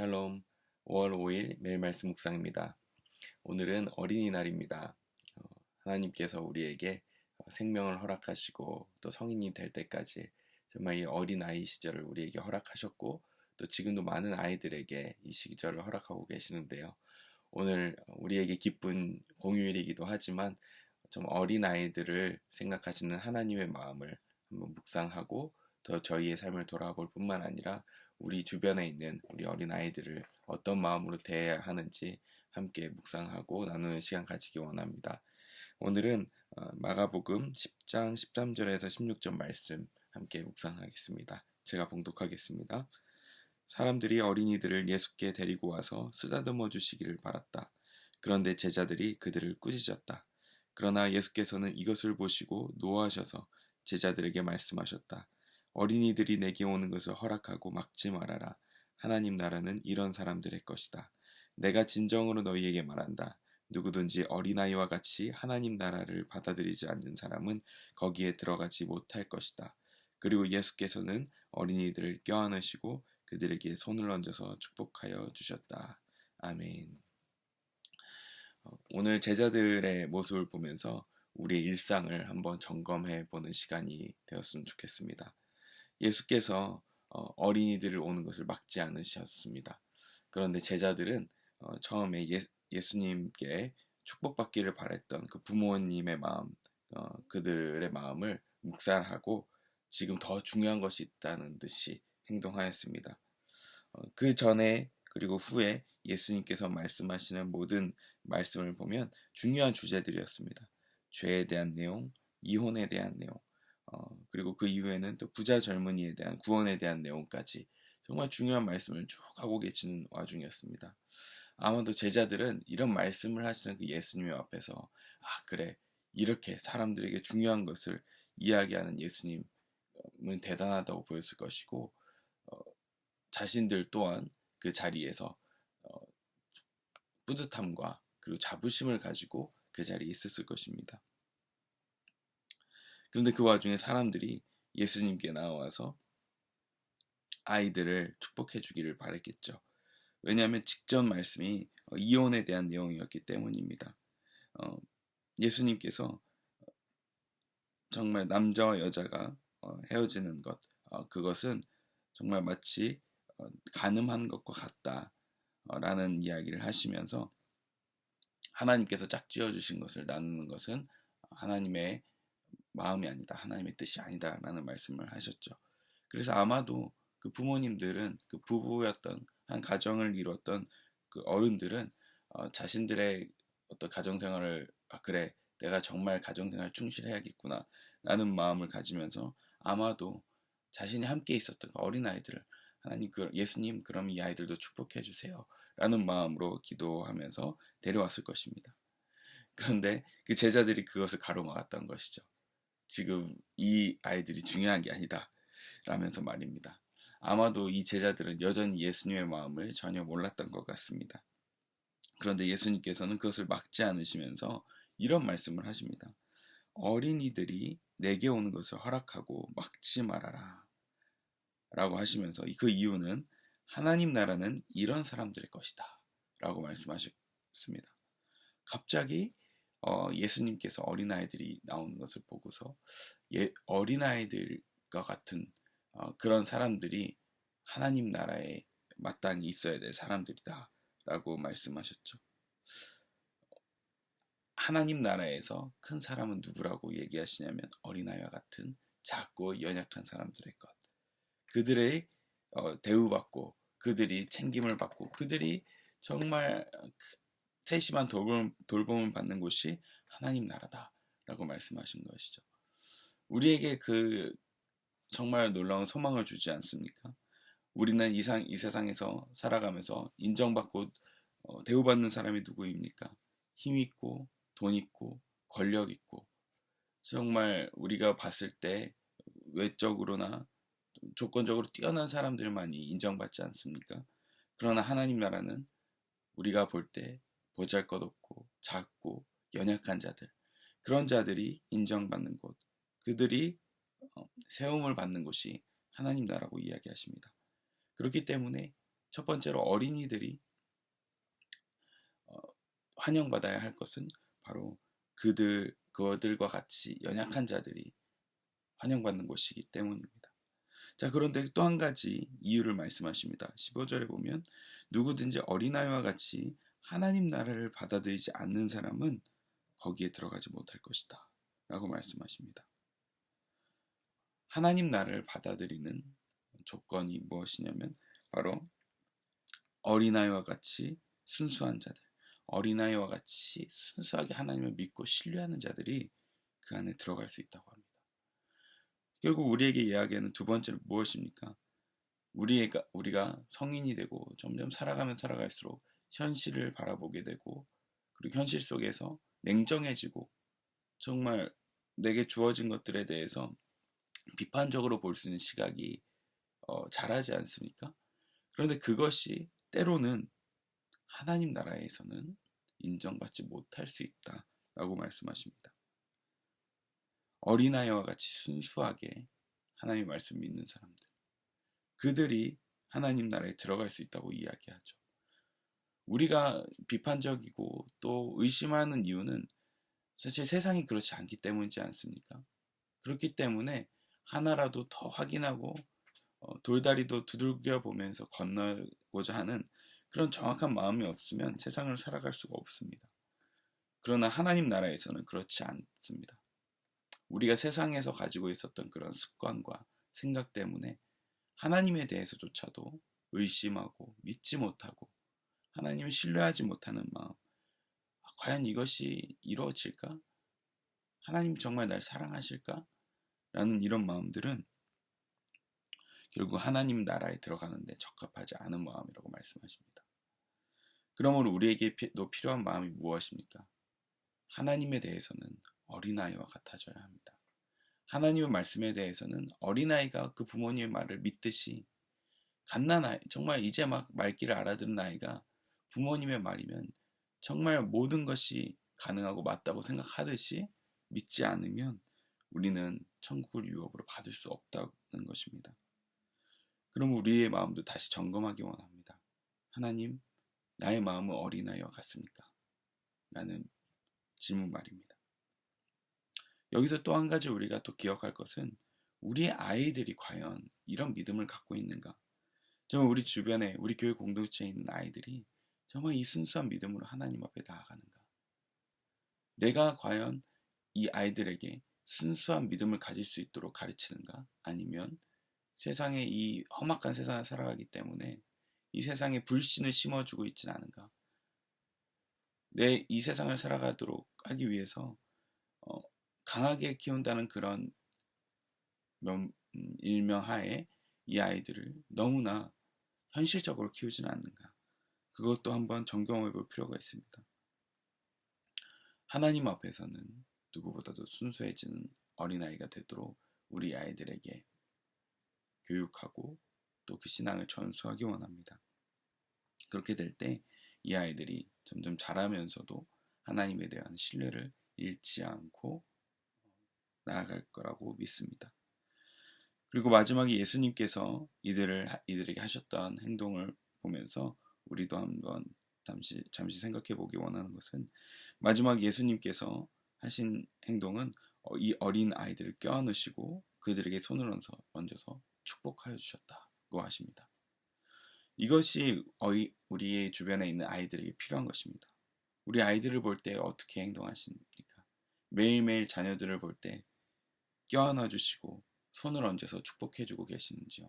샬롬. 5월 5일 매일 말씀 묵상입니다. 오늘은 어린이날입니다. 하나님께서 우리에게 생명을 허락하시고 또 성인이 될 때까지 정말 이 어린아이 시절을 우리에게 허락하셨고 또 지금도 많은 아이들에게 이 시절을 허락하고 계시는데요. 오늘 우리에게 기쁜 공휴일이기도 하지만 좀 어린아이들을 생각하시는 하나님의 마음을 한번 묵상하고 더 저희의 삶을 돌아볼 뿐만 아니라 우리 주변에 있는 우리 어린아이들을 어떤 마음으로 대해야 하는지 함께 묵상하고 나누는 시간 가지기 원합니다. 오늘은 마가복음 10장 13절에서 16절 말씀 함께 묵상하겠습니다. 제가 봉독하겠습니다. 사람들이 어린이들을 예수께 데리고 와서 쓰다듬어 주시기를 바랐다. 그런데 제자들이 그들을 꾸짖었다. 그러나 예수께서는 이것을 보시고 노하셔서 제자들에게 말씀하셨다. 어린이들이 내게 오는 것을 허락하고 막지 말아라. 하나님 나라는 이런 사람들의 것이다. 내가 진정으로 너희에게 말한다. 누구든지 어린아이와 같이 하나님 나라를 받아들이지 않는 사람은 거기에 들어가지 못할 것이다. 그리고 예수께서는 어린이들을 껴안으시고 그들에게 손을 얹어서 축복하여 주셨다. 아멘. 오늘 제자들의 모습을 보면서 우리의 일상을 한번 점검해 보는 시간이 되었으면 좋겠습니다. 예수께서 어린이들을 오는 것을 막지 않으셨습니다. 그런데 제자들은 처음에 예수님께 축복받기를 바랬던 그 부모님의 마음, 그들의 마음을 묵살하고 지금 더 중요한 것이 있다는 듯이 행동하였습니다. 그 전에 그리고 후에 예수님께서 말씀하시는 모든 말씀을 보면 중요한 주제들이었습니다. 죄에 대한 내용, 이혼에 대한 내용, 그리고 그 이후에는 또 부자 젊은이에 대한 구원에 대한 내용까지 정말 중요한 말씀을 쭉 하고 계시는 와중이었습니다. 아마도 제자들은 이런 말씀을 하시는 그 예수님 앞에서 그래, 이렇게 사람들에게 중요한 것을 이야기하는 예수님은 대단하다고 보였을 것이고 자신들 또한 그 자리에서 뿌듯함과 그리고 자부심을 가지고 그 자리에 있었을 것입니다. 그런데 그 와중에 사람들이 예수님께 나와서 아이들을 축복해 주기를 바랬겠죠. 왜냐하면 직전 말씀이 이혼에 대한 내용이었기 때문입니다. 예수님께서 정말 남자와 여자가 헤어지는 것, 그것은 정말 마치 간음하는 것과 같다라는 이야기를 하시면서 하나님께서 짝지어 주신 것을 나누는 것은 하나님의 마음이 아니다, 하나님의 뜻이 아니다라는 말씀을 하셨죠. 그래서 아마도 그 부모님들은 그 부부였던 한 가정을 이루었던 그 어른들은 자신들의 어떤 가정생활을 그래, 내가 정말 가정생활 충실해야겠구나 라는 마음을 가지면서 아마도 자신이 함께 있었던 어린아이들을 하나님, 예수님 그럼 이 아이들도 축복해 주세요 라는 마음으로 기도하면서 데려왔을 것입니다. 그런데 그 제자들이 그것을 가로막았던 것이죠. 지금 이 아이들이 중요한 게 아니다 라면서 말입니다. 아마도 이 제자들은 여전히 예수님의 마음을 전혀 몰랐던 것 같습니다. 그런데 예수님께서는 그것을 막지 않으시면서 이런 말씀을 하십니다. 어린이들이 내게 오는 것을 허락하고 막지 말아라 라고 하시면서 그 이유는 하나님 나라는 이런 사람들의 것이다 라고 말씀하셨습니다. 갑자기 예수님께서 어린아이들이 나오는 것을 보고서 어린아이들과 같은 그런 사람들이 하나님 나라에 마땅히 있어야 될 사람들이다 라고 말씀하셨죠. 하나님 나라에서 큰 사람은 누구라고 얘기하시냐면 어린아이와 같은 작고 연약한 사람들의 것. 그들의 대우받고 그들이 챙김을 받고 그들이 정말 세심한 돌봄을 받는 곳이 하나님 나라다라고 말씀하신 것이죠. 우리에게 그 정말 놀라운 소망을 주지 않습니까? 우리는 이 세상에서 살아가면서 인정받고 대우받는 사람이 누구입니까? 힘 있고 돈 있고 권력 있고 정말 우리가 봤을 때 외적으로나 조건적으로 뛰어난 사람들만이 인정받지 않습니까? 그러나 하나님 나라는 우리가 볼 때 보잘것없고 작고 연약한 자들, 그런 자들이 인정받는 곳, 그들이 세움을 받는 곳이 하나님 나라고 이야기하십니다. 그렇기 때문에 첫 번째로 어린이들이 환영받아야 할 것은 바로 그들과 같이 연약한 자들이 환영받는 곳이기 때문입니다. 자, 그런데 또 한 가지 이유를 말씀하십니다. 15절에 보면 누구든지 어린아이와 같이 하나님 나라를 받아들이지 않는 사람은 거기에 들어가지 못할 것이다 라고 말씀하십니다. 하나님 나라를 받아들이는 조건이 무엇이냐면 바로 어린아이와 같이 순수한 자들, 어린아이와 같이 순수하게 하나님을 믿고 신뢰하는 자들이 그 안에 들어갈 수 있다고 합니다. 결국 우리에게 이야기하는 두 번째는 무엇입니까? 우리가 성인이 되고 점점 살아가면 살아갈수록 현실을 바라보게 되고, 그리고 현실 속에서 냉정해지고 정말 내게 주어진 것들에 대해서 비판적으로 볼 수 있는 시각이 자라지 않습니까? 그런데 그것이 때로는 하나님 나라에서는 인정받지 못할 수 있다라고 말씀하십니다. 어린아이와 같이 순수하게 하나님의 말씀 믿는 사람들, 그들이 하나님 나라에 들어갈 수 있다고 이야기하죠. 우리가 비판적이고 또 의심하는 이유는 사실 세상이 그렇지 않기 때문이지 않습니까? 그렇기 때문에 하나라도 더 확인하고 돌다리도 두들겨 보면서 건너고자 하는 그런 정확한 마음이 없으면 세상을 살아갈 수가 없습니다. 그러나 하나님 나라에서는 그렇지 않습니다. 우리가 세상에서 가지고 있었던 그런 습관과 생각 때문에 하나님에 대해서조차도 의심하고 믿지 못하고 하나님을 신뢰하지 못하는 마음, 과연 이것이 이루어질까? 하나님 정말 날 사랑하실까? 라는 이런 마음들은 결국 하나님 나라에 들어가는데 적합하지 않은 마음이라고 말씀하십니다. 그러므로 우리에게도 필요한 마음이 무엇입니까? 하나님에 대해서는 어린아이와 같아져야 합니다. 하나님의 말씀에 대해서는 어린아이가 그 부모님의 말을 믿듯이, 갓난아이, 정말 이제 막 말귀를 알아듣는 아이가 부모님의 말이면 정말 모든 것이 가능하고 맞다고 생각하듯이 믿지 않으면 우리는 천국을 유업으로 받을 수 없다는 것입니다. 그럼 우리의 마음도 다시 점검하기 원합니다. 하나님, 나의 마음은 어린아이와 같습니까? 라는 질문 말입니다. 여기서 또 한 가지 우리가 또 기억할 것은 우리의 아이들이 과연 이런 믿음을 갖고 있는가? 정말 우리 주변에, 우리 교회 공동체에 있는 아이들이 정말 이 순수한 믿음으로 하나님 앞에 나아가는가? 내가 과연 이 아이들에게 순수한 믿음을 가질 수 있도록 가르치는가? 아니면 세상에, 이 험악한 세상을 살아가기 때문에 이 세상에 불신을 심어주고 있지는 않은가? 이 세상을 살아가도록 하기 위해서 강하게 키운다는 그런 일명하에 이 아이들을 너무나 현실적으로 키우지는 않는가? 그것도 한번 점검해 볼 필요가 있습니다. 하나님 앞에서는 누구보다도 순수해지는 어린아이가 되도록 우리 아이들에게 교육하고 또 그 신앙을 전수하기 원합니다. 그렇게 될 때 이 아이들이 점점 자라면서도 하나님에 대한 신뢰를 잃지 않고 나아갈 거라고 믿습니다. 그리고 마지막에 예수님께서 이들에게 하셨던 행동을 보면서 우리도 한번 잠시 생각해 보기 원하는 것은, 마지막 예수님께서 하신 행동은 이 어린 아이들을 껴안으시고 그들에게 손을 얹어서 축복하여 주셨다고 하십니다. 이것이 우리의 주변에 있는 아이들에게 필요한 것입니다. 우리 아이들을 볼 때 어떻게 행동하십니까? 매일매일 자녀들을 볼 때 껴안아 주시고 손을 얹어서 축복해 주고 계시는지요?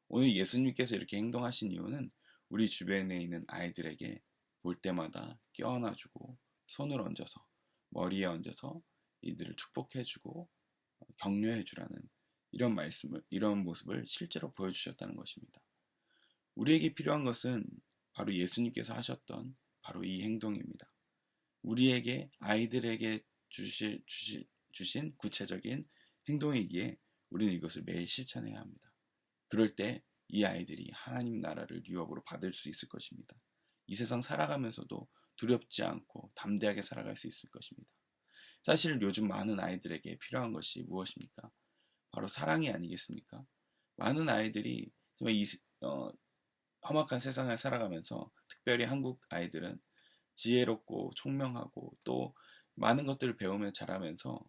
오늘 예수님께서 이렇게 행동하신 이유는 우리 주변에 있는 아이들에게 볼 때마다 껴안아 주고 손을 얹어서 머리에 얹어서 이들을 축복해 주고 격려해 주라는 이런 모습을 실제로 보여주셨다는 것입니다. 우리에게 필요한 것은 바로 예수님께서 하셨던 바로 이 행동입니다. 우리에게 아이들에게 주신 구체적인 행동이기에 우리는 이것을 매일 실천해야 합니다. 그럴 때 이 아이들이 하나님 나라를 유업으로 받을 수 있을 것입니다. 이 세상 살아가면서도 두렵지 않고 담대하게 살아갈 수 있을 것입니다. 사실 요즘 많은 아이들에게 필요한 것이 무엇입니까? 바로 사랑이 아니겠습니까? 많은 아이들이 정말 험악한 세상을 살아가면서 특별히 한국 아이들은 지혜롭고 총명하고 또 많은 것들을 배우며 자라면서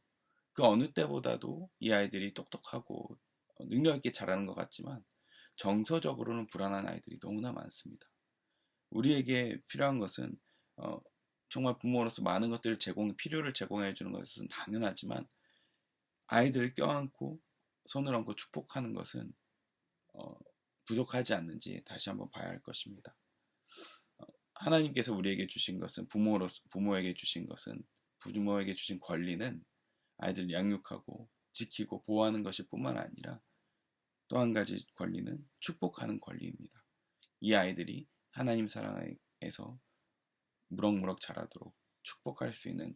그 어느 때보다도 이 아이들이 똑똑하고 능력 있게 자라는 것 같지만 정서적으로는 불안한 아이들이 너무나 많습니다. 우리에게 필요한 것은 어, 정말 부모로서 많은 것들을 필요를 제공해 주는 것은 당연하지만 아이들을 껴안고 손을 얹고 축복하는 것은 어, 부족하지 않는지 다시 한번 봐야 할 것입니다. 하나님께서 우리에게 주신 것은 부모에게 주신 것은 부모에게 주신 권리는 아이들 양육하고 지키고 보호하는 것일 뿐만 아니라 또 한 가지 권리는 축복하는 권리입니다. 이 아이들이 하나님 사랑에서 무럭무럭 자라도록 축복할 수 있는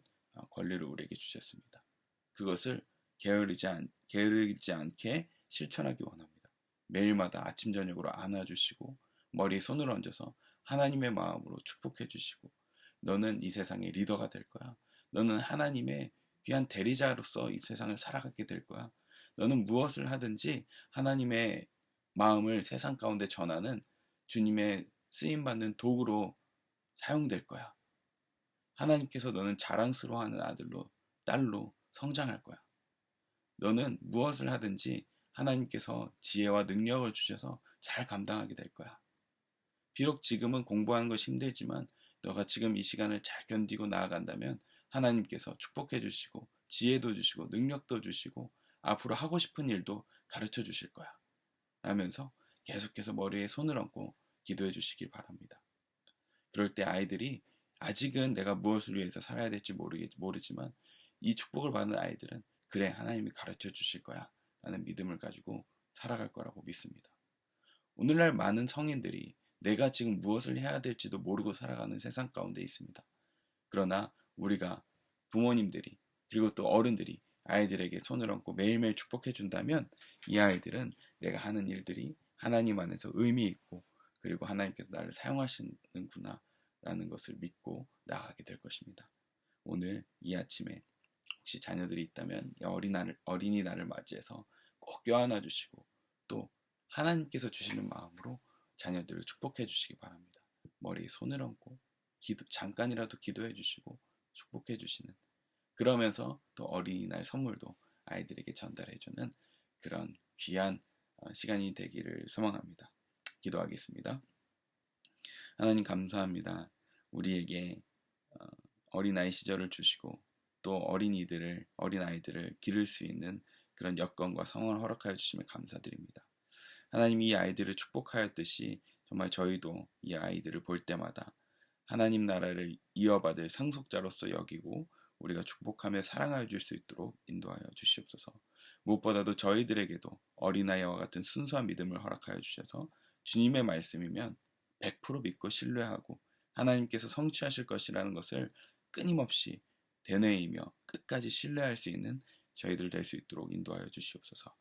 권리를 우리에게 주셨습니다. 그것을 게으르지 않게 실천하기 원합니다. 매일마다 아침 저녁으로 안아주시고 머리에 손을 얹어서 하나님의 마음으로 축복해 주시고 너는 이 세상의 리더가 될 거야. 너는 하나님의 귀한 대리자로서 이 세상을 살아가게 될 거야. 너는 무엇을 하든지 하나님의 마음을 세상 가운데 전하는 주님의 쓰임받는 도구로 사용될 거야. 하나님께서 너는 자랑스러워하는 아들로, 딸로 성장할 거야. 너는 무엇을 하든지 하나님께서 지혜와 능력을 주셔서 잘 감당하게 될 거야. 비록 지금은 공부하는 것이 힘들지만 너가 지금 이 시간을 잘 견디고 나아간다면 하나님께서 축복해 주시고 지혜도 주시고 능력도 주시고 앞으로 하고 싶은 일도 가르쳐 주실 거야. 라면서 계속해서 머리에 손을 얹고 기도해 주시길 바랍니다. 그럴 때 아이들이 아직은 내가 무엇을 위해서 살아야 될지 모르지만 이 축복을 받는 아이들은 그래 하나님이 가르쳐 주실 거야 라는 믿음을 가지고 살아갈 거라고 믿습니다. 오늘날 많은 성인들이 내가 지금 무엇을 해야 될지도 모르고 살아가는 세상 가운데 있습니다. 그러나 우리가 부모님들이 그리고 또 어른들이 아이들에게 손을 얹고 매일매일 축복해 준다면 이 아이들은 내가 하는 일들이 하나님 안에서 의미 있고 그리고 하나님께서 나를 사용하시는구나 라는 것을 믿고 나아가게 될 것입니다. 오늘 이 아침에 혹시 자녀들이 있다면 어린이날을 맞이해서 꼭 껴안아 주시고 또 하나님께서 주시는 마음으로 자녀들을 축복해 주시기 바랍니다. 머리에 손을 얹고 잠깐이라도 기도해 주시고 축복해 주시는 그러면서 또 어린이날 선물도 아이들에게 전달해 주는 그런 귀한 시간이 되기를 소망합니다. 기도하겠습니다. 하나님 감사합니다. 우리에게 어린아이 시절을 주시고 또 어린아이들을 기를 수 있는 그런 여건과 상황을 허락하여 주시며 감사드립니다. 하나님 이 아이들을 축복하였듯이 정말 저희도 이 아이들을 볼 때마다 하나님 나라를 이어받을 상속자로서 여기고 우리가 축복하며 사랑하여 줄 수 있도록 인도하여 주시옵소서. 무엇보다도 저희들에게도 어린아이와 같은 순수한 믿음을 허락하여 주셔서 주님의 말씀이면 100% 믿고 신뢰하고 하나님께서 성취하실 것이라는 것을 끊임없이 되뇌이며 끝까지 신뢰할 수 있는 저희들 될 수 있도록 인도하여 주시옵소서.